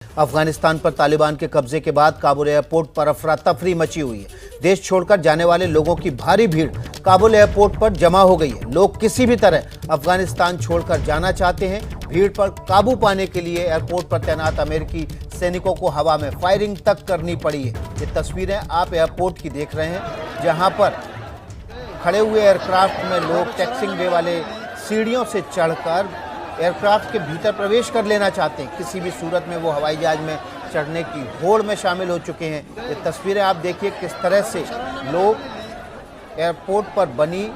अफगानिस्तान पर तालिबान के कब्जे के बाद काबुल एयरपोर्ट पर अफरा तफरी मची हुई है। देश छोड़कर जाने वाले लोगों की भारी भीड़ काबुल एयरपोर्ट पर जमा हो गई है। लोग किसी भी तरह अफगानिस्तान छोड़कर जाना चाहते हैं। भीड़ पर काबू पाने के लिए एयरपोर्ट पर तैनात अमेरिकी सैनिकों को हवा में फायरिंग तक करनी पड़ी है। ये तस्वीरें आप एयरपोर्ट की देख रहे हैं, जहां पर खड़े हुए एयरक्राफ्ट में लोग टैक्सिंग वे वाले सीढ़ियों से चढ़कर एयरक्राफ्ट के भीतर प्रवेश कर लेना चाहते हैं। किसी भी सूरत में वो हवाई जहाज में चढ़ने की होड़ में शामिल हो चुके हैं। ये तस्वीरें आप देखिए किस तरह से लोग एयरपोर्ट पर बनी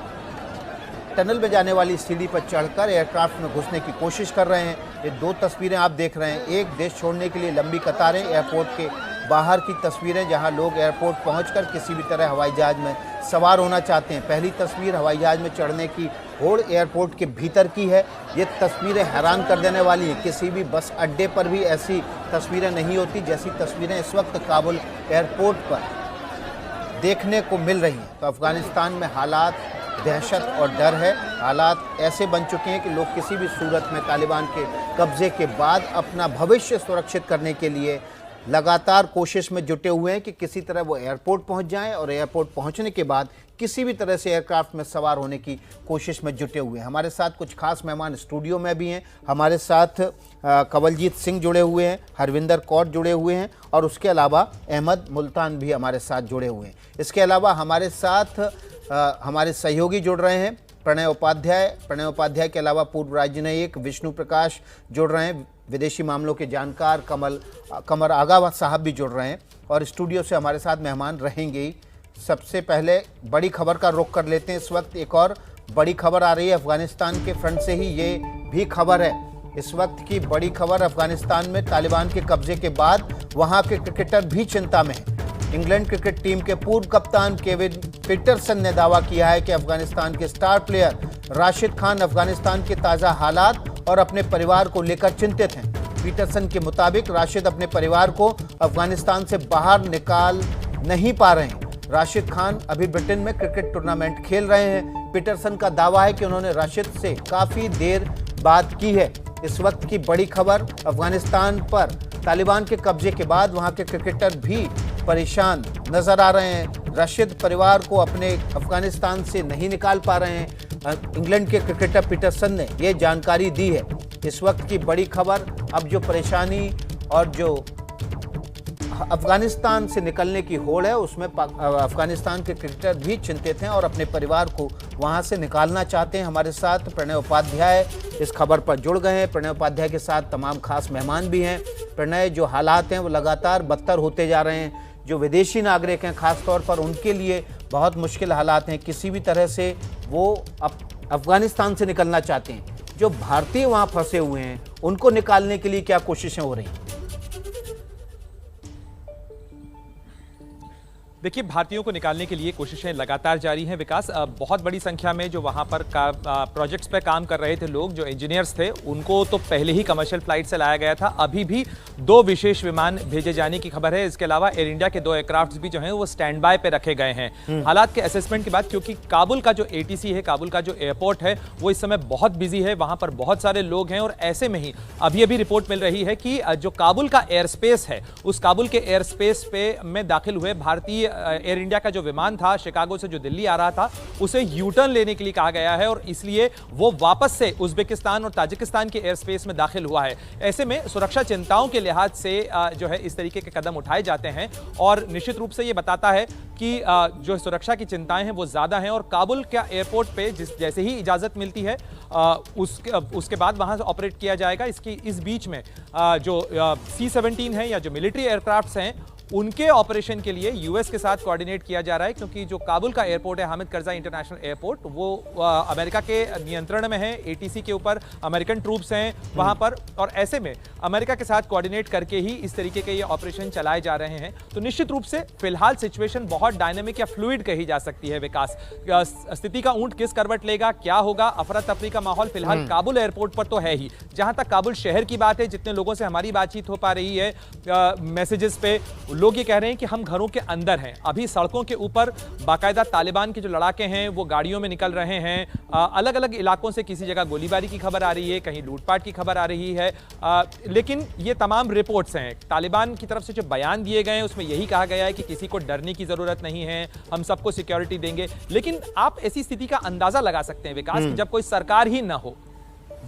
टनल में जाने वाली सीढ़ी पर चढ़कर एयरक्राफ्ट में घुसने की कोशिश कर रहे हैं। ये दो तस्वीरें आप देख रहे हैं, एक देश छोड़ने के लिए लंबी कतारें, एयरपोर्ट के बाहर की तस्वीरें जहां लोग एयरपोर्ट पहुंचकर किसी भी तरह हवाई जहाज में सवार होना चाहते हैं। पहली तस्वीर हवाई जहाज में चढ़ने की होड़ एयरपोर्ट के भीतर की है। ये तस्वीरें हैरान कर देने वाली हैं। किसी भी बस अड्डे पर भी ऐसी तस्वीरें नहीं होती जैसी तस्वीरें इस वक्त काबुल एयरपोर्ट पर देखने को मिल रही हैं। तो अफगानिस्तान में हालात दहशत और डर है। हालात ऐसे बन चुके हैं कि लोग किसी भी सूरत में तालिबान के कब्जे के बाद अपना भविष्य सुरक्षित करने के लिए लगातार कोशिश में जुटे हुए हैं कि किसी तरह वो एयरपोर्ट पहुंच जाएं और एयरपोर्ट पहुंचने के बाद किसी भी तरह से एयरक्राफ्ट में सवार होने की कोशिश में जुटे हुए हैं। हमारे साथ कुछ खास मेहमान स्टूडियो में भी हैं। हमारे साथ कंवलजीत सिंह जुड़े हुए हैं, हरविंदर कौर जुड़े हुए हैं और उसके अलावा अहमद मुल्तान भी हमारे साथ जुड़े हुए हैं। इसके अलावा हमारे साथ हमारे सहयोगी जुड़ रहे हैं, प्रणय उपाध्याय के अलावा पूर्व राजनयिक विष्णु प्रकाश जुड़ रहे हैं, विदेशी मामलों के जानकार कमर आगा साहब भी जुड़ रहे हैं और स्टूडियो से हमारे साथ मेहमान रहेंगे ही। सबसे पहले बड़ी खबर का रुख कर लेते हैं। इस वक्त एक और बड़ी खबर आ रही है अफगानिस्तान के फ्रंट से ही। ये भी खबर है, इस वक्त की बड़ी खबर अफगानिस्तान में तालिबान के कब्जे के बाद वहां के क्रिकेटर भी चिंता में हैं। इंग्लैंड क्रिकेट टीम के पूर्व कप्तान केविन पीटरसन ने दावा किया है कि अफगानिस्तान के स्टार प्लेयर राशिद खान अफगानिस्तान के ताज़ा हालात और अपने परिवार को लेकर चिंतित हैं। पीटरसन के मुताबिक राशिद अपने परिवार को अफगानिस्तान से बाहर निकाल नहीं पा रहे हैं। राशिद खान अभी ब्रिटेन में क्रिकेट टूर्नामेंट खेल रहे हैं। पीटरसन का दावा है कि उन्होंने राशिद से काफ़ी देर बात की है। इस वक्त की बड़ी खबर, अफगानिस्तान पर तालिबान के कब्जे के बाद वहां के क्रिकेटर भी परेशान नजर आ रहे हैं। राशिद परिवार को अपने अफगानिस्तान से नहीं निकाल पा रहे हैं। इंग्लैंड के क्रिकेटर पीटरसन ने ये जानकारी दी है। इस वक्त की बड़ी खबर, अब जो परेशानी और जो अफगानिस्तान से निकलने की होड़ है उसमें अफगानिस्तान के क्रिकेटर भी चिंतित हैं और अपने परिवार को वहां से निकालना चाहते हैं। हमारे साथ प्रणय उपाध्याय इस खबर पर जुड़ गए हैं। प्रणय उपाध्याय के साथ तमाम खास मेहमान भी हैं। प्रणय, जो हालात हैं वो लगातार बदतर होते जा रहे हैं। जो विदेशी नागरिक हैं खास तौर पर उनके लिए बहुत मुश्किल हालात हैं। किसी भी तरह से वो अफगानिस्तान से निकलना चाहते हैं। जो भारतीय वहाँ फंसे हुए हैं उनको निकालने के लिए क्या कोशिशें हो रही हैं? देखिए, भारतीयों को निकालने के लिए कोशिशें लगातार जारी हैं। विकास, बहुत बड़ी संख्या में जो वहाँ पर प्रोजेक्ट्स पे काम कर रहे थे लोग, जो इंजीनियर्स थे, उनको तो पहले ही कमर्शियल फ्लाइट से लाया गया था। अभी भी 2 विशेष विमान भेजे जाने की खबर है। इसके अलावा एयर इंडिया के 2 एयरक्राफ्ट भी जो हैं वो स्टैंड बाय पे रखे गए हैं हालात के असेसमेंट के बाद, क्योंकि काबुल का जो ATC है, काबुल का जो एयरपोर्ट है, वो इस समय बहुत बिजी है। वहाँ पर बहुत सारे लोग हैं और ऐसे में ही अभी रिपोर्ट मिल रही है कि जो काबुल का एयर स्पेस है, उस काबुल के एयर स्पेस पे में दाखिल हुए भारतीय एयर इंडिया का जो विमान था शिकागो से जो दिल्ली आ रहा था, उसे यू टर्न लेने के लिए कहा गया है और इसलिए वो वापस से उज्बेकिस्तान और ताजिकिस्तान के एयर स्पेस में दाखिल हुआ है। ऐसे में सुरक्षा चिंताओं के लिहाज से जो है इस तरीके के कदम उठाए जाते हैं और निश्चित रूप से ये बताता है कि जो सुरक्षा की चिंताएं हैं वो ज्यादा हैं और काबुल के एयरपोर्ट पे जैसे ही इजाजत मिलती है उसके बाद वहां से ऑपरेट किया जाएगा। इस बीच में जो C-17 है या जो मिलिट्री एयरक्राफ्ट्स हैं, उनके ऑपरेशन के लिए यूएस के साथ कोऑर्डिनेट किया जा रहा है, क्योंकि जो काबुल का एयरपोर्ट है, हामिद करजाई इंटरनेशनल एयरपोर्ट, वो अमेरिका के नियंत्रण में है। ATC के ऊपर अमेरिकन ट्रूप्स हैं वहां पर और ऐसे में अमेरिका के साथ कोऑर्डिनेट करके ही इस तरीके के ये ऑपरेशन चलाए जा रहे हैं। तो निश्चित रूप से फिलहाल सिचुएशन बहुत डायनेमिक या फ्लूइड कही जा सकती है। विकास, स्थिति का ऊंट किस करवट लेगा, क्या होगा, अफरा तफरी का माहौल फिलहाल काबुल एयरपोर्ट पर तो है ही। जहां तक काबुल शहर की बात है, जितने लोगों से हमारी बातचीत हो पा रही है मैसेजेस पे, लोग ये कह रहे हैं कि हम घरों के अंदर हैं, अभी सड़कों के ऊपर बाकायदा तालिबान के जो लड़ाके हैं वो गाड़ियों में निकल रहे हैं। अलग अलग इलाकों से किसी जगह गोलीबारी की खबर आ रही है, कहीं लूटपाट की खबर आ रही है। लेकिन ये तमाम रिपोर्ट्स हैं। तालिबान की तरफ से जो बयान दिए गए हैं उसमें यही कहा गया है कि किसी को डरने की जरूरत नहीं है, हम सबको सिक्योरिटी देंगे। लेकिन आप ऐसी स्थिति का अंदाजा लगा सकते हैं विकास, कि जब कोई सरकार ही ना हो,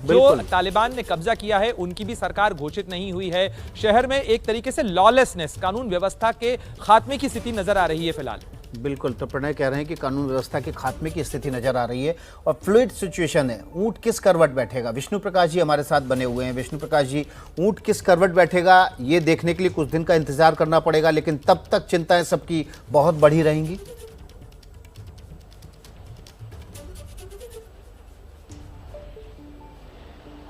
जो तालिबान ने कब्जा किया है उनकी भी सरकार घोषित नहीं हुई है, शहर में एक तरीके से लॉलेसनेस, कानून व्यवस्था के खात्मे की स्थिति नजर आ रही है फिलहाल। बिल्कुल, तो प्रणय कह रहे हैं कि कानून व्यवस्था के खात्मे की स्थिति नजर आ रही है और फ्लूइड सिचुएशन है। ऊंट किस करवट बैठेगा, विष्णु प्रकाश जी हमारे साथ बने हुए हैं। विष्णु प्रकाश जी, ऊंट किस करवट बैठेगा ये देखने के लिए कुछ दिन का इंतजार करना पड़ेगा, लेकिन तब तक चिंताएं सबकी बहुत बढ़ी रहेंगी।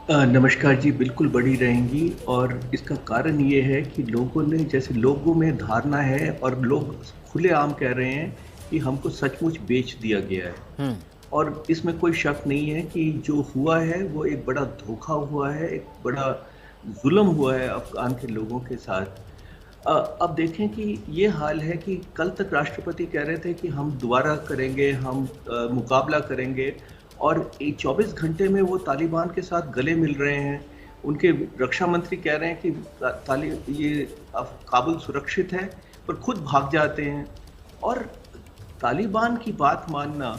नमस्कार जी, बिल्कुल बढ़ी रहेंगी। और इसका कारण ये है कि लोगों ने, जैसे लोगों में धारणा है और लोग खुलेआम कह रहे हैं कि हमको सचमुच बेच दिया गया है। और इसमें कोई शक नहीं है कि जो हुआ है वो एक बड़ा धोखा हुआ है, एक बड़ा जुल्म हुआ है अफगान के लोगों के साथ। अब देखें कि ये हाल है कि कल तक राष्ट्रपति कह रहे थे कि हम दोबारा करेंगे, हम मुकाबला करेंगे, और 24 घंटे में वो तालिबान के साथ गले मिल रहे हैं। उनके रक्षा मंत्री कह रहे हैं कि ये काबुल सुरक्षित है, पर खुद भाग जाते हैं। और तालिबान की बात मानना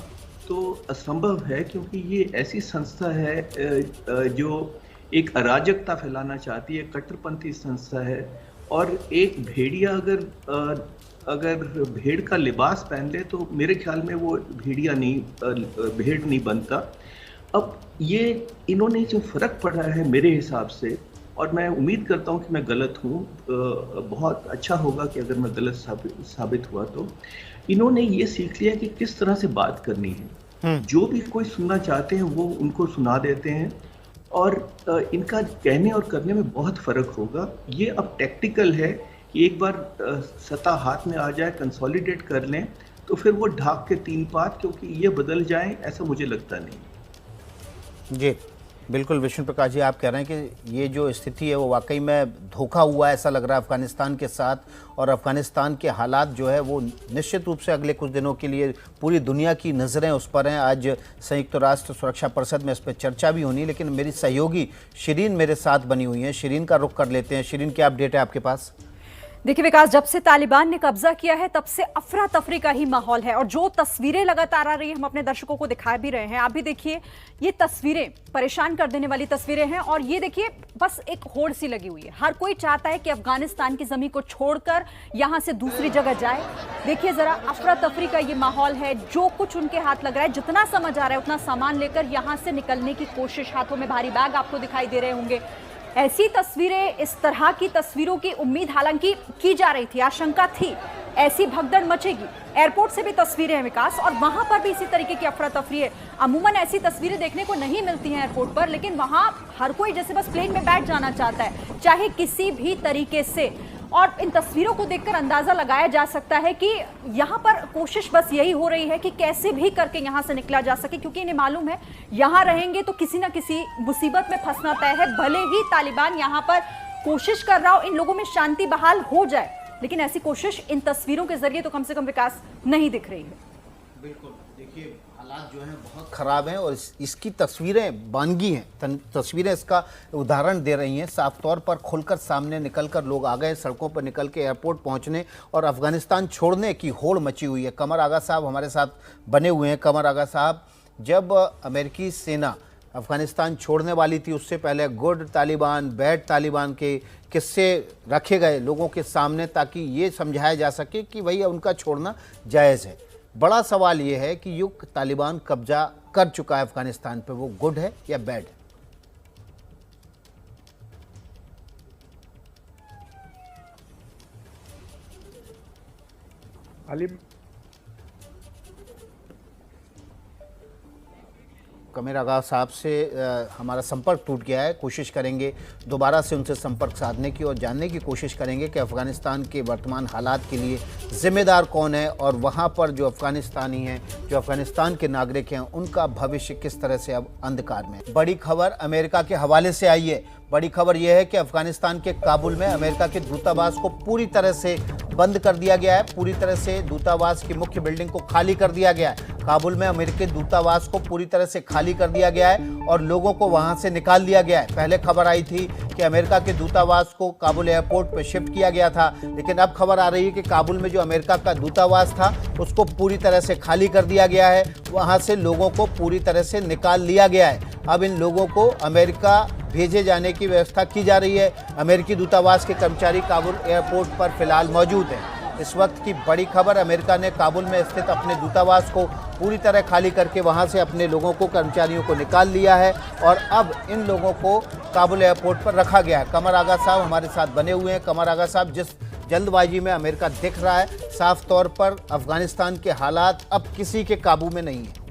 तो असंभव है, क्योंकि ये ऐसी संस्था है जो एक अराजकता फैलाना चाहती है, कट्टरपंथी संस्था है। और एक भेड़िया अगर भेड़ का लिबास पहन ले तो मेरे ख्याल में वो भेड़ नहीं बनता। अब ये इन्होंने जो फ़र्क पड़ा है मेरे हिसाब से, और मैं उम्मीद करता हूँ कि मैं गलत हूँ, बहुत अच्छा होगा कि अगर मैं गलत साबित हुआ, तो इन्होंने ये सीख लिया कि किस तरह से बात करनी है। जो भी कोई सुनना चाहते हैं वो उनको सुना देते हैं, और इनका कहने और करने में बहुत फ़र्क होगा। ये अब टैक्टिकल है कि एक बार सत्ता हाथ में आ जाए, कंसोलिडेट कर लें, तो फिर वो ढाक के तीन पात, क्योंकि ये बदल जाएं ऐसा मुझे लगता नहीं। जी बिल्कुल, विष्णु प्रकाश जी आप कह रहे हैं कि ये जो स्थिति है वो वाकई में धोखा हुआ ऐसा लग रहा है अफगानिस्तान के साथ, और अफगानिस्तान के हालात जो है वो निश्चित रूप से अगले कुछ दिनों के लिए पूरी दुनिया की नज़रें उस पर हैं। आज संयुक्त राष्ट्र सुरक्षा परिषद में इस पर चर्चा भी होनी, लेकिन मेरी सहयोगी शिरीन मेरे साथ बनी हुई हैं। शिरीन का रुख कर लेते हैं। शिरीन, क्या अपडेट है आपके पास? देखिए विकास, जब से तालिबान ने कब्जा किया है तब से अफरा तफरी का ही माहौल है, और जो तस्वीरें लगातार आ रही है हम अपने दर्शकों को दिखा भी रहे हैं। आप भी देखिए, ये तस्वीरें परेशान कर देने वाली तस्वीरें हैं। और ये देखिए, बस एक होड़ सी लगी हुई है। हर कोई चाहता है कि अफगानिस्तान की जमीन को छोड़कर यहां से दूसरी जगह जाए। देखिए जरा, अफरा तफरी का ये माहौल है। जो कुछ उनके हाथ लग रहा है, जितना समझ आ रहा है उतना सामान लेकर यहां से निकलने की कोशिश, हाथों में भारी बैग आपको दिखाई दे रहे होंगे। ऐसी तस्वीरें, इस तरह की तस्वीरों की उम्मीद हालांकि की जा रही थी, आशंका थी ऐसी भगदड़ मचेगी। एयरपोर्ट से भी तस्वीरें हैं विकास, और वहां पर भी इसी तरीके की अफरा तफरी है। अमूमन ऐसी तस्वीरें देखने को नहीं मिलती हैं एयरपोर्ट पर, लेकिन वहां हर कोई जैसे बस प्लेन में बैठ जाना चाहता है, चाहे किसी भी तरीके से। और इन तस्वीरों को देखकर अंदाजा लगाया जा सकता है कि यहाँ पर कोशिश बस यही हो रही है कि कैसे भी करके यहाँ से निकला जा सके, क्योंकि इन्हें मालूम है यहाँ रहेंगे तो किसी ना किसी मुसीबत में फंसना तय है। भले ही तालिबान यहाँ पर कोशिश कर रहा हो इन लोगों में शांति बहाल हो जाए, लेकिन ऐसी कोशिश इन तस्वीरों के जरिए तो कम से कम विकास नहीं दिख रही है। बिल्कुल, देखिए हालात जो हैं बहुत ख़राब हैं, और इसकी तस्वीरें बानगी हैं, तस्वीरें इसका उदाहरण दे रही हैं। साफ तौर पर खुलकर सामने निकलकर लोग आ गए, सड़कों पर निकल के एयरपोर्ट पहुंचने और अफगानिस्तान छोड़ने की होड़ मची हुई है। कमर आगा साहब हमारे साथ बने हुए हैं। कमर आगा साहब, जब अमेरिकी सेना अफगानिस्तान छोड़ने वाली थी, उससे पहले गुड तालिबान बैड तालिबान के किस्से रखे गए लोगों के सामने, ताकि ये समझाया जा सके कि भाई उनका छोड़ना जायज़ है। बड़ा सवाल ये है कि युग तालिबान कब्जा कर चुका है अफगानिस्तान पे, वो गुड है या बैड है? कमर आगा साहब से हमारा संपर्क टूट गया है। कोशिश करेंगे दोबारा से उनसे संपर्क साधने की और जानने की कोशिश करेंगे कि अफ़गानिस्तान के वर्तमान हालात के लिए ज़िम्मेदार कौन है, और वहाँ पर जो अफ़गानिस्तानी हैं, जो अफ़गानिस्तान के नागरिक हैं, उनका भविष्य किस तरह से अब अंधकार में। बड़ी खबर अमेरिका के हवाले से आई है। बड़ी खबर यह है कि अफ़गानिस्तान के काबुल में अमेरिका के दूतावास को पूरी तरह से बंद कर दिया गया है। पूरी तरह से दूतावास की मुख्य बिल्डिंग को खाली कर दिया गया है। काबुल में अमेरिकी दूतावास को पूरी तरह से खाली कर दिया गया है और लोगों को वहां से निकाल दिया गया है। पहले खबर आई थी कि अमेरिका के दूतावास को काबुल एयरपोर्ट पर शिफ्ट किया गया था, लेकिन अब खबर आ रही है कि काबुल में जो अमेरिका का दूतावास था उसको पूरी तरह से खाली कर दिया गया है। वहां से लोगों को पूरी तरह से निकाल लिया गया है। अब इन लोगों को अमेरिका भेजे जाने की व्यवस्था की जा रही है। अमेरिकी दूतावास के कर्मचारी काबुल एयरपोर्ट पर फिलहाल मौजूद हैं। इस वक्त की बड़ी खबर, अमेरिका ने काबुल में स्थित अपने दूतावास को पूरी तरह खाली करके वहां से अपने लोगों को, कर्मचारियों को निकाल लिया है और अब इन लोगों को काबुल एयरपोर्ट पर रखा गया है। कमर आगा साहब हमारे साथ बने हुए हैं। कमर आगा साहब, जिस जल्दबाजी में अमेरिका दिख रहा है, साफ तौर पर अफगानिस्तान के हालात अब किसी के काबू में नहीं है।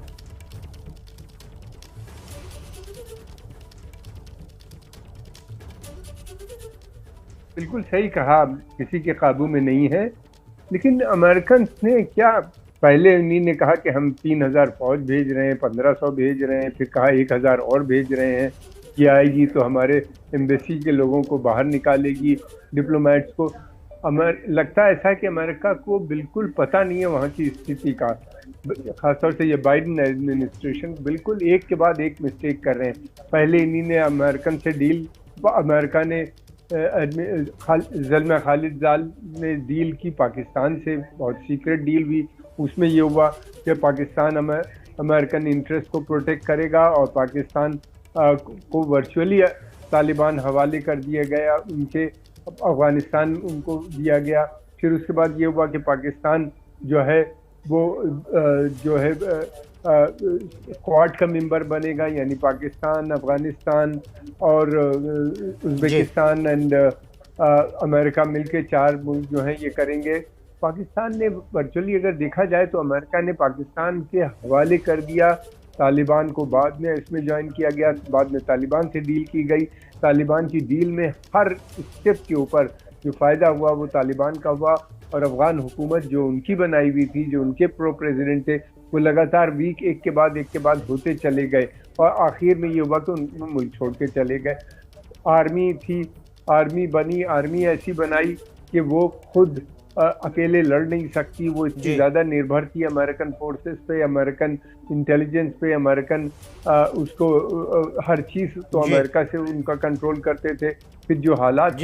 बिल्कुल सही कहा, किसी के काबू में नहीं है। लेकिन अमेरिकन ने क्या, पहले उन्हीं ने कहा कि हम 3000 फौज भेज रहे हैं, 1500 भेज रहे हैं, फिर कहा 1000 और भेज रहे हैं, कि आएगी तो हमारे एम्बेसी के लोगों को बाहर निकालेगी, डिप्लोमेट्स को। लगता है ऐसा है कि अमेरिका को बिल्कुल पता नहीं है वहाँ की स्थिति का। खासतौर से ये बाइडेन एडमिनिस्ट्रेशन बिल्कुल एक के बाद एक मिस्टेक कर रहे हैं। पहले इन्हीं ने अमेरिकन से डील, अमेरिका ने ज़ल्मा खालिद ने डील की पाकिस्तान से, बहुत सीक्रेट डील हुई। उसमें ये हुआ कि पाकिस्तान अमेरिकन इंटरेस्ट को प्रोटेक्ट करेगा और पाकिस्तान को वर्चुअली तालिबान हवाले कर दिया गया, उनके अफगानिस्तान उनको दिया गया। फिर उसके बाद ये हुआ कि पाकिस्तान जो है वो क्वाड का मेंबर बनेगा, यानी पाकिस्तान, अफगानिस्तान और उज़्बेकिस्तान एंड अमेरिका मिलके 4 मुल्क जो हैं ये करेंगे। पाकिस्तान ने वर्चुअली अगर देखा जाए तो अमेरिका ने पाकिस्तान के हवाले कर दिया तालिबान को। बाद में इसमें ज्वाइन किया गया, बाद में तालिबान से डील की गई। तालिबान की डील में हर स्टेप के ऊपर जो फ़ायदा हुआ वो तालिबान का हुआ और अफगान हुकूमत जो उनकी बनाई हुई थी, जो उनके प्रो प्रेसिडेंट थे, वो लगातार वीक एक के बाद होते चले गए और आखिर में ये हुआ कि उन मुल्क छोड़ के चले गए। आर्मी थी, आर्मी बनी, आर्मी ऐसी बनाई कि वो खुद अकेले लड़ नहीं सकती, वो इतनी ज़्यादा निर्भर थी अमेरिकन फोर्सेस पे, अमेरिकन इंटेलिजेंस पे, अमेरिकन उसको हर चीज़ तो अमेरिका से उनका कंट्रोल करते थे। फिर जो हालात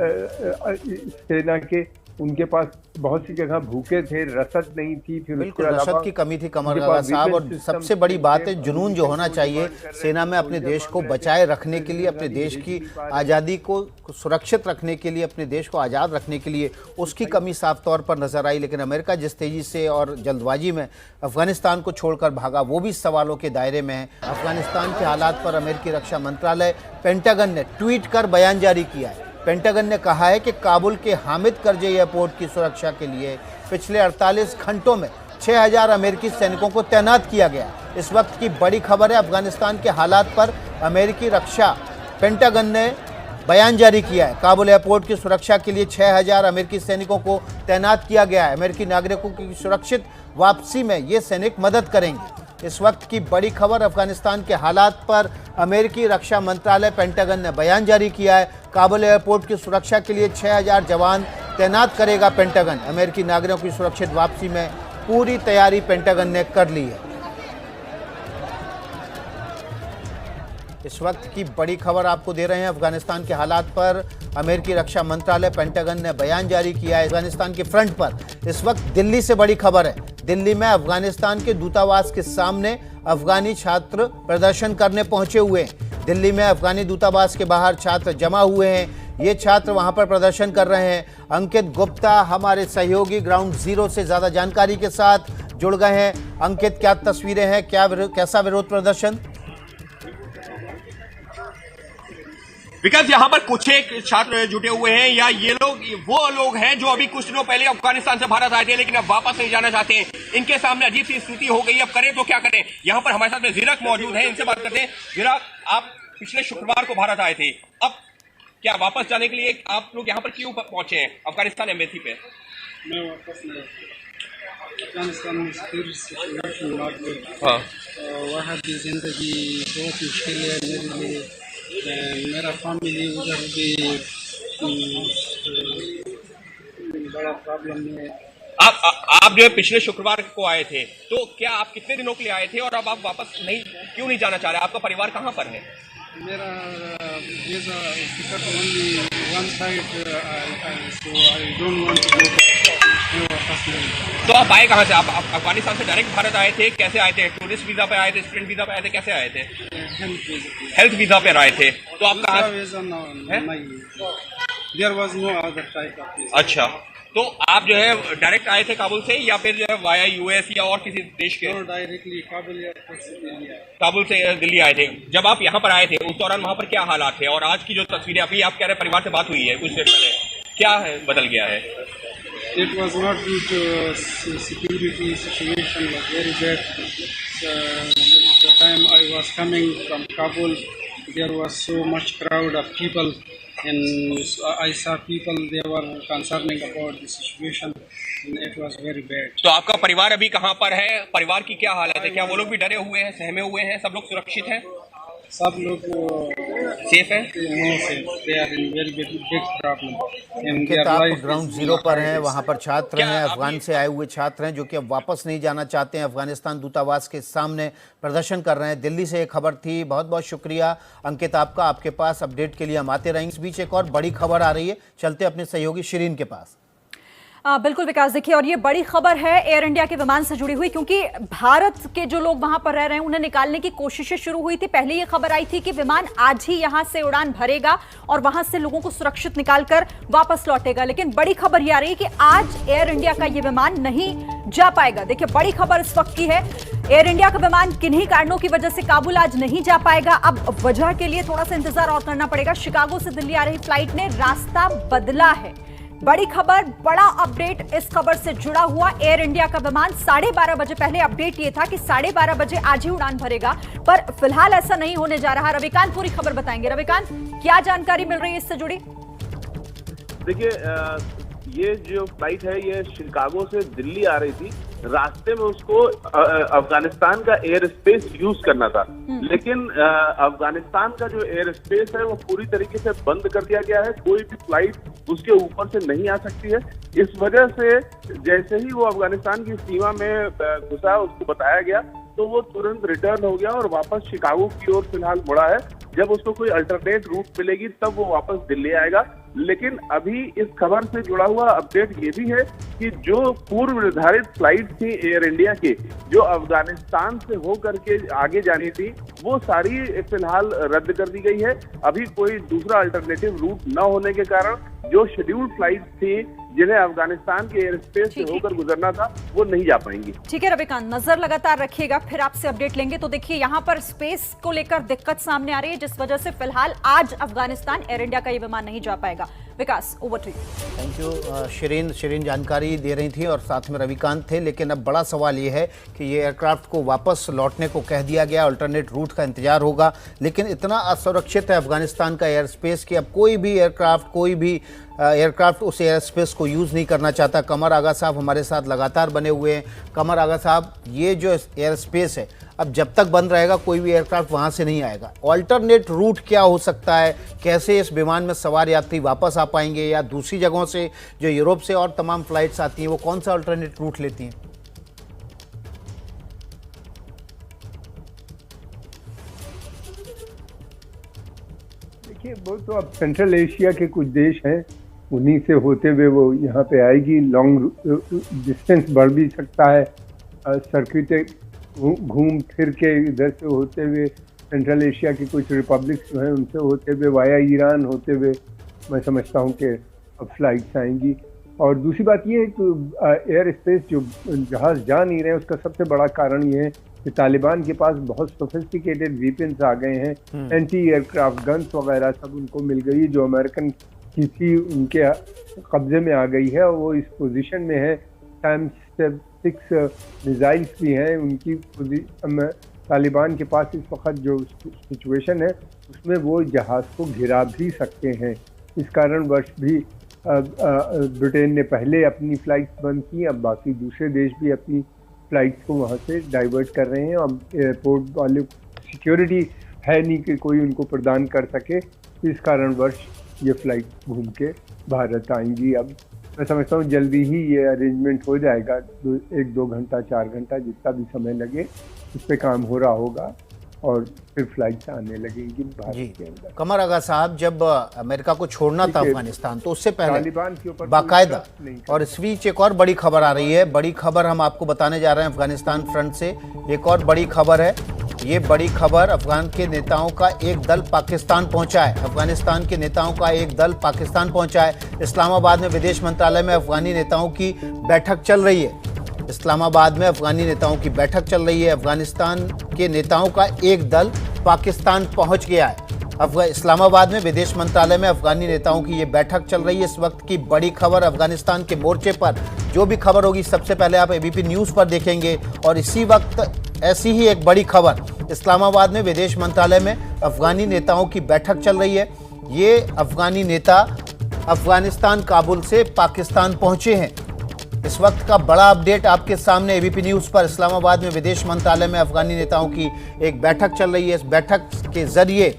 सेना के, उनके पास बहुत सी जगह भूखे थे, रसद नहीं थी, फिर बिल्कुल रसद की कमी थी कमर साहब। और सबसे बड़ी बात है जुनून जो होना चाहिए सेना में अपने देश को बचाए रखने के लिए, अपने देश की आज़ादी को सुरक्षित रखने के लिए, अपने देश को आज़ाद रखने के लिए, उसकी कमी साफ तौर पर नजर आई। लेकिन अमेरिका जिस तेजी से और जल्दबाजी में अफगानिस्तान को छोड़कर भागा वो भी सवालों के दायरे में है। अफगानिस्तान के हालात पर अमेरिकी रक्षा मंत्रालय पेंटागन ने ट्वीट कर बयान जारी किया है। पेंटागन ने कहा है कि काबुल के हामिद करज़ई एयरपोर्ट की सुरक्षा के लिए पिछले 48 घंटों में 6000 अमेरिकी सैनिकों को तैनात किया गया। इस वक्त की बड़ी खबर है, अफगानिस्तान के हालात पर अमेरिकी रक्षा पेंटागन ने बयान जारी किया है। काबुल एयरपोर्ट की सुरक्षा के लिए 6000 अमेरिकी सैनिकों को तैनात किया गया है। अमेरिकी नागरिकों की सुरक्षित वापसी में ये सैनिक मदद करेंगे। इस वक्त की बड़ी खबर, अफगानिस्तान के हालात पर अमेरिकी रक्षा मंत्रालय पेंटागन ने बयान जारी किया है। काबुल एयरपोर्ट की सुरक्षा के लिए 6000 जवान तैनात करेगा पेंटागन। अमेरिकी नागरिकों की सुरक्षित वापसी में पूरी तैयारी पेंटागन ने कर ली है। इस वक्त की बड़ी खबर आपको दे रहे हैं, अफगानिस्तान के हालात पर अमेरिकी रक्षा मंत्रालय पेंटागन ने बयान जारी किया है। अफगानिस्तान के फ्रंट पर इस वक्त दिल्ली से बड़ी खबर है। दिल्ली में अफगानिस्तान के दूतावास के सामने अफगानी छात्र प्रदर्शन करने पहुंचे हुए हैं। दिल्ली में अफगानी दूतावास के बाहर छात्र जमा हुए हैं। ये छात्र वहां पर प्रदर्शन कर रहे हैं। अंकित गुप्ता हमारे सहयोगी ग्राउंड जीरो से ज्यादा जानकारी के साथ जुड़ गए हैं। अंकित, क्या तस्वीरें हैं, कैसा विरोध प्रदर्शन? विकास, यहाँ पर कुछ एक छात्र जुटे हुए हैं, या ये लोग वो लोग हैं जो अभी कुछ दिनों पहले अफगानिस्तान से भारत आए थे लेकिन अब वापस नहीं जाना चाहते हैं। इनके सामने अजीब सी स्थिति हो गई, अब करें तो क्या करें। यहाँ पर हमारे साथ में जिरक मौजूद है, इनसे बात करते हैं। जिरक, आप पिछले शुक्रवार को भारत आए थे, अब क्या वापस जाने के लिए आप लोग यहाँ पर क्यों पहुंचे हैं अफगानिस्तान एम्बेसी पे? मैं वापस नहीं, अफगानिस्तान में वहाँ की जिंदगी बहुत मुश्किल है मेरे लिए। मेरा फैमिली उधर भी बड़ा प्रॉब्लम है। आप जो है पिछले शुक्रवार को आए थे, तो क्या आप कितने दिनों के लिए आए थे और अब आप वापस क्यों नहीं जाना चाह रहे? आपका परिवार कहाँ पर है? मेरा visa ticket only one side, so I don't want to go वापस नहीं। तो आप आए कहाँ से? आप अफगानिस्तान से डायरेक्ट भारत आए थे? कैसे आए थे? टूरिस्ट वीजा पे आए थे, स्टूडेंट वीजा पे आए थे, कैसे आए थे? हेल्थ वीजा पे आए थे। तो आप कहाँ? वीजा नहीं, there was no other type of visa. अच्छा, तो आप जो है डायरेक्ट आए थे काबुल से या फिर जो है वाया यूएस या और किसी देश के? डायरेक्टली काबुल एयरपोर्ट से दिल्ली आए। काबुल से दिल्ली आए थे। जब आप यहाँ पर आए थे उस दौरान वहाँ पर क्या हालात थे? और आज की जो तस्वीरें अभी आप कह रहे हैं परिवार से बात हुई है कुछ देर पहले, क्या है बदल गया है? It was not due to security situation was very bad. The time I was coming from Kabul, there was so much crowd of people, and I saw people, they were concerning about the situation, and it was very bad. तो आपका परिवार अभी कहाँ पर है? परिवार की क्या हालत है? क्या वो लोग भी डरे हुए हैं, सहमे हुए हैं? सब लोग सुरक्षित हैं? सब लोग सेफ है? No safe, they are in very big problem. इनके आप ग्राउंड जीरो पर हैं, वहाँ पर छात्र हैं, अफगान से आए हुए छात्र हैं जो कि अब वापस नहीं जाना चाहते हैं, अफगानिस्तान दूतावास के सामने प्रदर्शन कर रहे हैं। दिल्ली से एक खबर थी। बहुत बहुत शुक्रिया अंकित आपका, आपके पास अपडेट के लिए हम आते रहेंगे। इस बीच एक और बड़ी खबर आ रही है, चलते अपने सहयोगी शिरीन के पास। बिल्कुल विकास, देखिए, और ये बड़ी खबर है एयर इंडिया के विमान से जुड़ी हुई, क्योंकि भारत के जो लोग वहां पर रह रहे हैं उन्हें निकालने की कोशिशें शुरू हुई थी। पहले ये खबर आई थी कि विमान आज ही यहां से उड़ान भरेगा और वहां से लोगों को सुरक्षित निकालकर वापस लौटेगा, लेकिन बड़ी खबर ये आ रही है कि आज एयर इंडिया का ये विमान नहीं जा पाएगा। देखिए, बड़ी खबर इस वक्त की है, एयर इंडिया का विमान किन्हीं कारणों की वजह से काबुल आज नहीं जा पाएगा। अब वजह के लिए थोड़ा सा इंतजार और करना पड़ेगा। शिकागो से दिल्ली आ रही फ्लाइट ने रास्ता बदला है। बड़ी खबर, बड़ा अपडेट इस खबर से जुड़ा हुआ। एयर इंडिया का विमान 12:30 बजे, पहले अपडेट ये था कि 12:30 बजे आज ही उड़ान भरेगा, पर फिलहाल ऐसा नहीं होने जा रहा। रविकांत पूरी खबर बताएंगे। रविकांत, क्या जानकारी मिल रही है इससे जुड़ी? देखिए, ये जो फ्लाइट है ये शिकागो से दिल्ली आ रही थी। रास्ते में उसको अफगानिस्तान का एयर स्पेस यूज करना था, लेकिन अफगानिस्तान का जो एयर स्पेस है वो पूरी तरीके से बंद कर दिया गया है। कोई भी फ्लाइट उसके ऊपर से नहीं आ सकती है। इस वजह से जैसे ही वो अफगानिस्तान की सीमा में घुसा, उसको बताया गया तो वो तुरंत रिटर्न हो गया और वापस शिकागो की ओर फिलहाल मुड़ा है। जब उसको कोई अल्टरनेट रूट मिलेगी तब वो वापस दिल्ली आएगा। लेकिन अभी इस खबर से जुड़ा हुआ अपडेट ये भी है कि जो पूर्व निर्धारित फ्लाइट थी एयर इंडिया की, जो अफगानिस्तान से होकर के आगे जानी थी, वो सारी फिलहाल रद्द कर दी गई है। अभी कोई दूसरा अल्टरनेटिव रूट न होने के कारण जो शेड्यूल्ड फ्लाइट थी जिन्हें अफगानिस्तान के एयर स्पेस से होकर गुजरना था, वो नहीं जा पाएंगी। ठीक है रविकांत, नजर लगातार रखिएगा, फिर आपसे अपडेट लेंगे। तो देखिए, यहाँ पर स्पेस को लेकर दिक्कत सामने आ रही है, जिस वजह से फिलहाल आज अफगानिस्तान एयर इंडिया का ये विमान नहीं जा पाएगा। Vikas, over to you. Thank you Shireen जानकारी दे रही थी और साथ में रविकांत थे। लेकिन अब बड़ा सवाल ये है कि ये एयरक्राफ्ट को वापस लौटने को कह दिया गया, अल्टरनेट रूट का इंतजार होगा, लेकिन इतना असुरक्षित है अफगानिस्तान का एयर स्पेस कि अब कोई भी एयरक्राफ्ट उस एयर स्पेस को यूज़ नहीं करना चाहता। कमर आगा साहब हमारे साथ लगातार बने हुए हैं। कमर आगा साहब, ये जो एयर स्पेस है अब जब तक बंद रहेगा कोई भी एयरक्राफ्ट वहाँ से नहीं आएगा। ऑल्टरनेट रूट क्या हो सकता है? कैसे इस विमान में सवार यात्री वापस आ पाएंगे, या दूसरी जगहों से जो यूरोप से और तमाम फ्लाइट्स आती हैं वो कौन सा ऑल्टरनेट रूट लेती हैं? देखिए, वो तो अब सेंट्रल एशिया के कुछ देश हैं, उन्हीं से होते हुए वो यहाँ पे आएगी। लॉन्ग डिस्टेंस बढ़ भी सकता है, सर्किट घूम फिर के इधर से होते हुए सेंट्रल एशिया की कुछ रिपब्लिक्स जो हैं उनसे होते हुए वाया ईरान होते हुए मैं समझता हूँ कि अब फ्लाइट्स आएंगी। और दूसरी बात ये है कि एयर स्पेस जो जहाज़ जा नहीं रहे हैं उसका सबसे बड़ा कारण ये है कि तालिबान के पास बहुत सोफिस्टिकेटेड वेपन्स आ गए हैं, एंटी एयरक्राफ्ट गन्स वगैरह सब उनको मिल गई, जो अमेरिकन की थी उनके कब्जे में आ गई है और वो इस पोजीशन में है। SAM-6 मिसाइल्स भी हैं उनकी। तालिबान के पास इस वक्त जो सिचुएशन है उसमें वो जहाज़ को घिरा भी सकते हैं। इस कारणवश भी ब्रिटेन ने पहले अपनी फ़्लाइट्स बंद की, अब बाकी दूसरे देश भी अपनी फ़्लाइट्स को वहाँ से डाइवर्ट कर रहे हैं। अब एयरपोर्ट वाले सिक्योरिटी है नहीं कि कोई उनको प्रदान कर सके, इस कारणवश ये फ़्लाइट घूम के भारत आएंगी। अब मैं समझता हूँ जल्दी ही ये अरेंजमेंट हो जाएगा। 1-2 घंटा 4 घंटा जितना भी समय लगे उस पर काम हो रहा होगा और फिर फ्लाइट्स आने लगेंगी भारत के अंदर। कमर आगा साहब, जब अमेरिका को छोड़ना था अफगानिस्तान तो उससे पहले तालिबान के ऊपर बाकायदा, और इस बीच एक और बड़ी खबर आ रही है। बड़ी खबर हम आपको बताने जा रहे हैं अफगानिस्तान फ्रंट से। एक और बड़ी खबर है। ये बड़ी खबर, अफगान के नेताओं का एक दल पाकिस्तान पहुंचा है। अफगानिस्तान के नेताओं का एक दल पाकिस्तान पहुंचा है। इस्लामाबाद में विदेश मंत्रालय में अफगानी नेताओं की बैठक चल रही है। इस्लामाबाद में अफगानी नेताओं की बैठक चल रही है। अफगानिस्तान के नेताओं का एक दल पाकिस्तान पहुंच गया है। इस्लामाबाद में विदेश मंत्रालय में अफगानी नेताओं की ये बैठक चल रही है। इस वक्त की बड़ी खबर अफगानिस्तान के मोर्चे पर जो भी खबर होगी सबसे पहले आप एबीपी न्यूज़ पर देखेंगे। और इसी वक्त ऐसी ही एक बड़ी खबर, इस्लामाबाद में विदेश मंत्रालय में अफगानी नेताओं की बैठक चल रही है। ये अफगानी नेता अफगानिस्तान काबुल से पाकिस्तान पहुंचे हैं। इस वक्त का बड़ा अपडेट आपके सामने एबीपी न्यूज़ पर। इस्लामाबाद में विदेश मंत्रालय में अफगानी नेताओं की एक बैठक चल रही है। इस बैठक के जरिए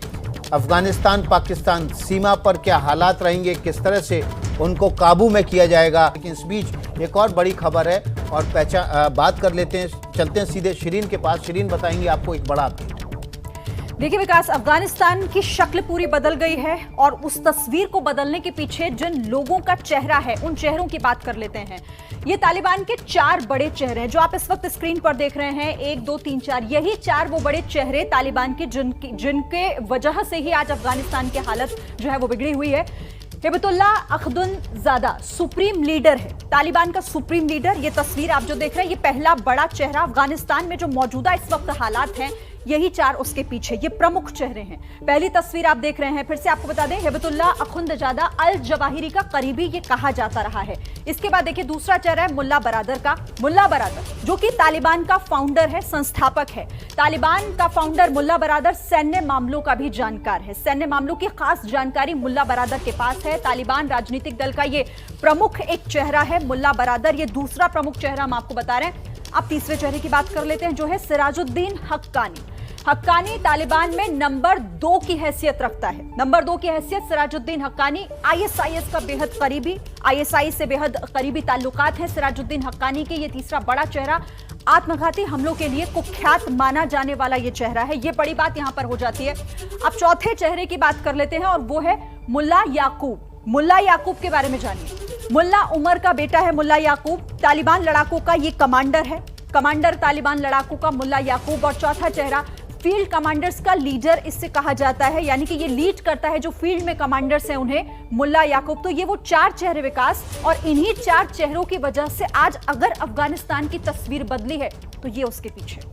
अफगानिस्तान पाकिस्तान सीमा पर क्या हालात रहेंगे, किस तरह से उनको काबू में किया जाएगा। लेकिन इस बीच एक और बड़ी खबर है और बात कर लेते हैं, चलते हैं सीधे शिरीन के पास। शिरीन बताएंगे आपको एक बड़ा अपडेट। देखिए विकास, अफगानिस्तान की शक्ल पूरी बदल गई है और उस तस्वीर को बदलने के पीछे जिन लोगों का चेहरा है उन चेहरों की बात कर लेते हैं। ये तालिबान के 4 बड़े चेहरे हैं जो आप इस वक्त स्क्रीन पर देख रहे हैं। 1, 2, 3, 4, यही 4 वो बड़े चेहरे तालिबान के जिनके वजह से ही आज अफगानिस्तान की हालत जो है वो बिगड़ी हुई है। हिबतुल्लाह अख्तुनजादा सुप्रीम लीडर है, तालिबान का सुप्रीम लीडर। ये तस्वीर आप जो देख रहे हैं, ये पहला बड़ा चेहरा अफगानिस्तान में जो मौजूदा इस वक्त हालात हैं, यही 4 उसके पीछे ये प्रमुख चेहरे हैं। पहली तस्वीर आप देख रहे हैं, फिर से आपको बता दें, हिबतुल्लाह अख्तुनजादा अल जवाहिरी का करीबी ये कहा जाता रहा है। इसके बाद देखिए दूसरा चेहरा है मुल्ला बरादर का। मुल्ला बरादर जो कि तालिबान का फाउंडर है, संस्थापक है। तालिबान का फाउंडर मुल्ला बरादर सैन्य मामलों का भी जानकार है। सैन्य मामलों की खास जानकारी मुल्ला बरादर के पास है। तालिबान राजनीतिक दल का ये प्रमुख एक चेहरा है मुल्ला बरादर। ये दूसरा प्रमुख चेहरा हम आपको बता रहे हैं। अब तीसरे चेहरे की बात कर लेते हैं जो है सिराजुद्दीन हक्कानी। हक्कानी तालिबान में नंबर 2 की हैसियत रखता है। नंबर 2 की हैसियत सिराजुद्दीन हक्कानी। आईएसआईएस का बेहद करीबी, आईएसआई से बेहद करीबी ताल्लुकात हैं सिराजुद्दीन हक्कानी के। ये तीसरा बड़ा चेहरा आत्मघाती हमलों के लिए कुख्यात माना जाने वाला ये चेहरा है। ये बड़ी बात यहां पर हो जाती है। अब चौथे चेहरे की बात कर लेते हैं और वो है मुल्ला याकूब। मुल्ला याकूब के बारे में जानिए। मुल्ला उमर का बेटा है मुल्ला याकूब। तालिबान लड़ाकों का ये कमांडर है, कमांडर तालिबान लड़ाकों का मुल्ला याकूब। और चौथा चेहरा फील्ड कमांडर्स का लीडर इससे कहा जाता है, यानी कि ये लीड करता है जो फील्ड में कमांडर्स हैं उन्हें, मुल्ला याकूब। तो ये वो 4 चेहरे विकास, और इन्हीं 4 चेहरों की वजह से आज अगर अफगानिस्तान की तस्वीर बदली है तो ये उसके पीछे।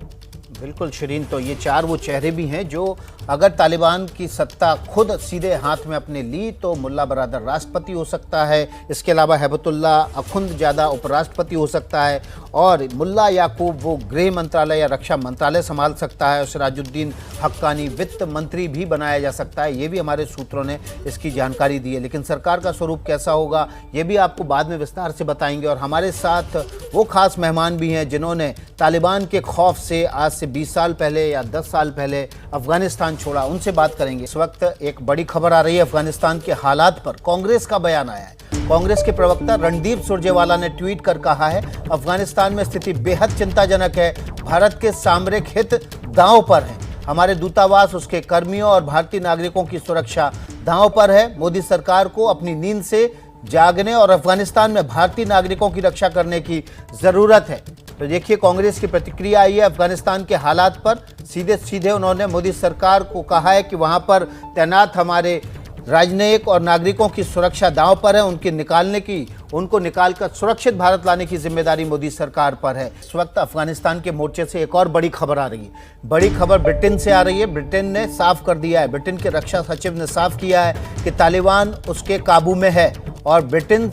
बिल्कुल शिरीन, तो ये 4 वो चेहरे भी हैं जो अगर तालिबान की सत्ता खुद सीधे हाथ में अपने ली तो मुल्ला बरादर राष्ट्रपति हो सकता है। इसके अलावा हिबतुल्लाह अख्तुनजादा उपराष्ट्रपति हो सकता है और मुल्ला याकूब वो गृह मंत्रालय या रक्षा मंत्रालय संभाल सकता है और सिराजुद्दीन हक्कानी वित्त मंत्री भी बनाया जा सकता है। ये भी हमारे सूत्रों ने इसकी जानकारी दी है। लेकिन सरकार का स्वरूप कैसा होगा ये भी आपको बाद में विस्तार से बताएंगे। और हमारे साथ वो खास मेहमान भी हैं जिन्होंने तालिबान के खौफ से आज से 20 साल पहले या 10 साल पहले अफगानिस्तान छोड़ा, उनसे बात करेंगे। इस वक्त एक बड़ी खबर आ रही है अफगानिस्तान के हालात पर। कांग्रेस का बयान आया है। कांग्रेस के प्रवक्ता रणदीप सुरजेवाला ने ट्वीट कर कहा है अफगानिस्तान में स्थिति बेहद चिंताजनक है। भारत के सामरिक हित दांव पर है। हमारे दूतावास, उसके कर्मियों और भारतीय नागरिकों की सुरक्षा दांव पर है। मोदी सरकार को अपनी नींद से जागने और अफगानिस्तान में भारतीय नागरिकों की रक्षा करने की जरूरत है। तो देखिए कांग्रेस की प्रतिक्रिया आई है अफगानिस्तान के हालात पर। सीधे सीधे उन्होंने मोदी सरकार को कहा है कि वहां पर तैनात हमारे राजनयिक और नागरिकों की सुरक्षा दांव पर है। उनको निकालकर सुरक्षित भारत लाने की जिम्मेदारी मोदी सरकार पर है। इस वक्त अफगानिस्तान के मोर्चे से एक और बड़ी खबर आ रही है। बड़ी खबर ब्रिटेन से आ रही है। ब्रिटेन ने साफ कर दिया है, ब्रिटेन के रक्षा सचिव ने साफ किया है कि तालिबान उसके काबू में है और ब्रिटेन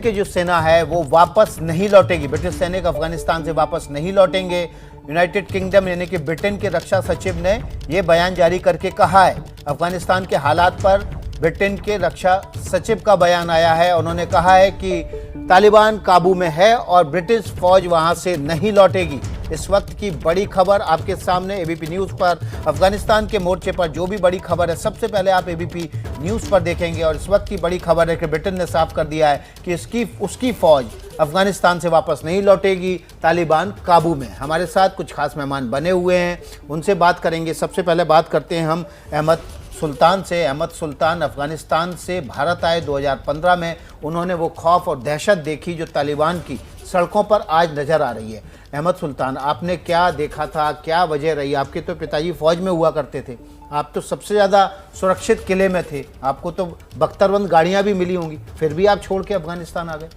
की जो सेना है वो वापस नहीं लौटेगी। ब्रिटिश सैनिक अफगानिस्तान से वापस नहीं लौटेंगे। यूनाइटेड किंगडम यानी कि ब्रिटेन के रक्षा सचिव ने ये बयान जारी करके कहा है। अफगानिस्तान के हालात पर ब्रिटेन के रक्षा सचिव का बयान आया है। उन्होंने कहा है कि तालिबान काबू में है और ब्रिटिश फौज वहां से नहीं लौटेगी। इस वक्त की बड़ी खबर आपके सामने एबीपी न्यूज़ पर। अफगानिस्तान के मोर्चे पर जो भी बड़ी खबर है सबसे पहले आप एबीपी न्यूज़ पर देखेंगे। और इस वक्त की बड़ी खबर है कि ब्रिटेन ने साफ कर दिया है कि उसकी फौज अफगानिस्तान से वापस नहीं लौटेगी, तालिबान काबू में। हमारे साथ कुछ खास मेहमान बने हुए हैं, उनसे बात करेंगे। सबसे पहले बात करते हैं हम अहमद सुल्तान से। अहमद सुल्तान अफगानिस्तान से भारत आए 2015 में। उन्होंने वो खौफ और दहशत देखी जो तालिबान की सड़कों पर आज नज़र आ रही है। अहमद सुल्तान, आपने क्या देखा था, क्या वजह रही? आपके तो पिताजी फौज में हुआ करते थे, आप तो सबसे ज़्यादा सुरक्षित किले में थे, आपको तो बख्तरबंद गाड़ियाँ भी मिली होंगी, फिर भी आप छोड़ के अफगानिस्तान आ गए।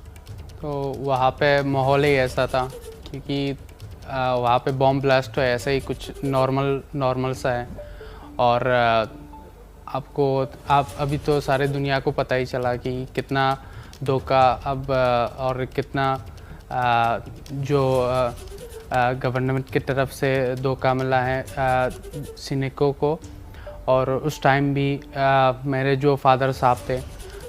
तो वहाँ पे माहौल ही ऐसा था क्योंकि वहाँ पे बॉम्ब ब्लास्ट तो ऐसा ही कुछ नॉर्मल सा है। और आप अभी तो सारे दुनिया को पता ही चला कि कितना धोखा अब और कितना जो गवर्नमेंट की तरफ से धोखा मिला है सैनिकों को। और उस टाइम भी मेरे जो फादर साहब थे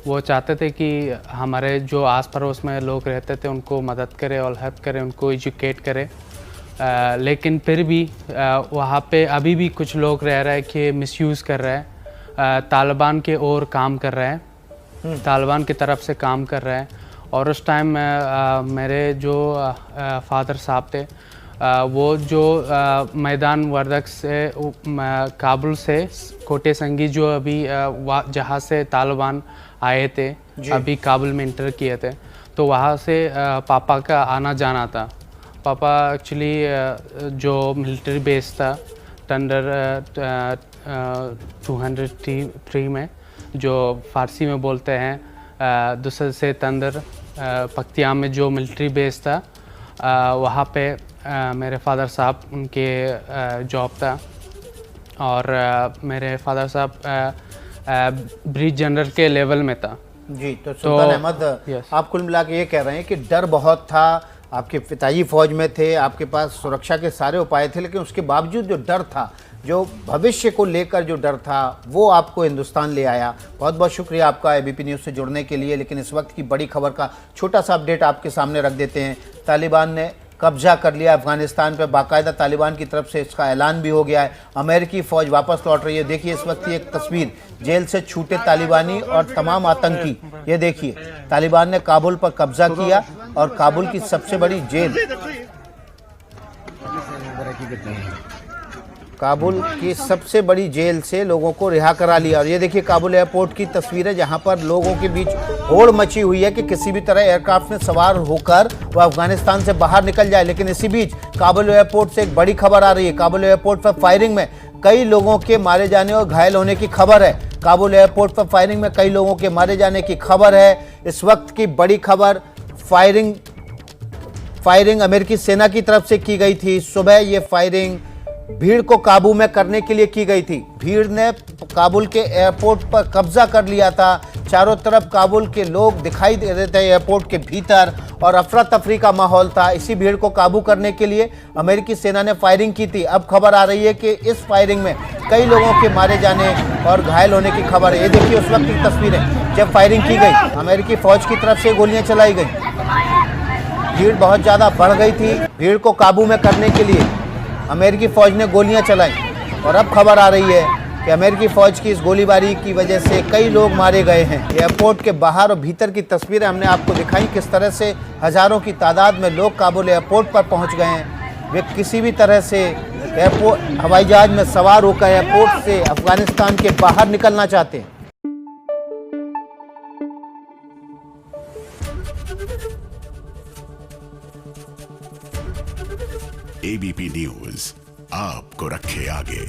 वो चाहते थे कि हमारे जो आस पड़ोस में लोग रहते थे उनको मदद करें और हेल्प करें, उनको एजुकेट करें। लेकिन फिर भी वहाँ पे अभी भी कुछ लोग रह रहे हैं कि मिसयूज़ कर रहे हैं, तालिबान के ओर काम कर रहे हैं, तालिबान की तरफ से काम कर रहे हैं। और उस टाइम मेरे जो फादर साहब थे वो जो मैदान वर्दक से काबुल से कोटे संगी जो अभी जहाँ से तालिबान आए थे, अभी काबुल में इंटर किए थे, तो वहाँ से पापा का आना जाना था। पापा एक्चुअली जो मिलिट्री बेस था टंडर 203 में, जो फारसी में बोलते हैं दूसरे से तंदर पख्तियाम में जो मिलिट्री बेस था, वहाँ पे मेरे फादर साहब उनके जॉब था। और मेरे फादर साहब ब्रिज जनरल के लेवल में था। जी, तो सुल्तान अहमद, आप कुल मिला के ये कह रहे हैं कि डर बहुत था, आपके पिताजी फौज में थे, आपके पास सुरक्षा के सारे उपाय थे, लेकिन उसके बावजूद जो डर था, जो भविष्य को लेकर जो डर था, वो आपको हिंदुस्तान ले आया। बहुत बहुत शुक्रिया आपका एबीपी न्यूज़ से जुड़ने के लिए। लेकिन इस वक्त की बड़ी खबर का छोटा सा अपडेट आपके सामने रख देते हैं। तालिबान ने कब्जा कर लिया अफगानिस्तान पर, बाकायदा तालिबान की तरफ से इसका ऐलान भी हो गया है। अमेरिकी फ़ौज वापस लौट रही है। देखिए इस वक्त की एक तस्वीर, जेल से छूटे तालिबानी और तमाम आतंकी। ये देखिए, तालिबान ने काबुल पर कब्जा किया और काबुल की सबसे बड़ी जेल, काबुल की सबसे बड़ी जेल से लोगों को रिहा करा लिया। और ये देखिए काबुल एयरपोर्ट की तस्वीर है, जहां पर लोगों के बीच होड़ मची हुई है कि किसी भी तरह एयरक्राफ्ट में सवार होकर वह अफगानिस्तान से बाहर निकल जाए। लेकिन इसी बीच काबुल एयरपोर्ट से एक बड़ी खबर आ रही है। काबुल एयरपोर्ट पर फायरिंग में कई लोगों के मारे जाने और घायल होने की खबर है। काबुल एयरपोर्ट पर फायरिंग में कई लोगों के मारे जाने की खबर है। इस वक्त की बड़ी खबर, फायरिंग अमेरिकी सेना की तरफ से की गई थी। सुबह ये फायरिंग भीड़ को काबू में करने के लिए की गई थी। भीड़ ने काबुल के एयरपोर्ट पर कब्जा कर लिया था। चारों तरफ काबुल के लोग दिखाई दे रहे थे एयरपोर्ट के भीतर, और अफरा तफरी का माहौल था। इसी भीड़ को काबू करने के लिए अमेरिकी सेना ने फायरिंग की थी। अब खबर आ रही है कि इस फायरिंग में कई लोगों के मारे जाने और घायल होने की खबर है। ये देखिए उस वक्त की तस्वीरें जब फायरिंग की गई, अमेरिकी फौज की तरफ से गोलियां चलाई गई। भीड़ बहुत ज़्यादा बढ़ गई थी। भीड़ को काबू में करने के लिए अमेरिकी फ़ौज ने गोलियां चलाई। और अब खबर आ रही है कि अमेरिकी फ़ौज की इस गोलीबारी की वजह से कई लोग मारे गए हैं। एयरपोर्ट के बाहर और भीतर की तस्वीरें हमने आपको दिखाई, किस तरह से हज़ारों की तादाद में लोग काबुल एयरपोर्ट पर पहुंच गए हैं। वे किसी भी तरह से एयरपोर्ट हवाई जहाज में सवार होकर एयरपोर्ट से अफगानिस्तान के बाहर निकलना चाहते हैं। एबीपी न्यूज़ आपको रखे आगे।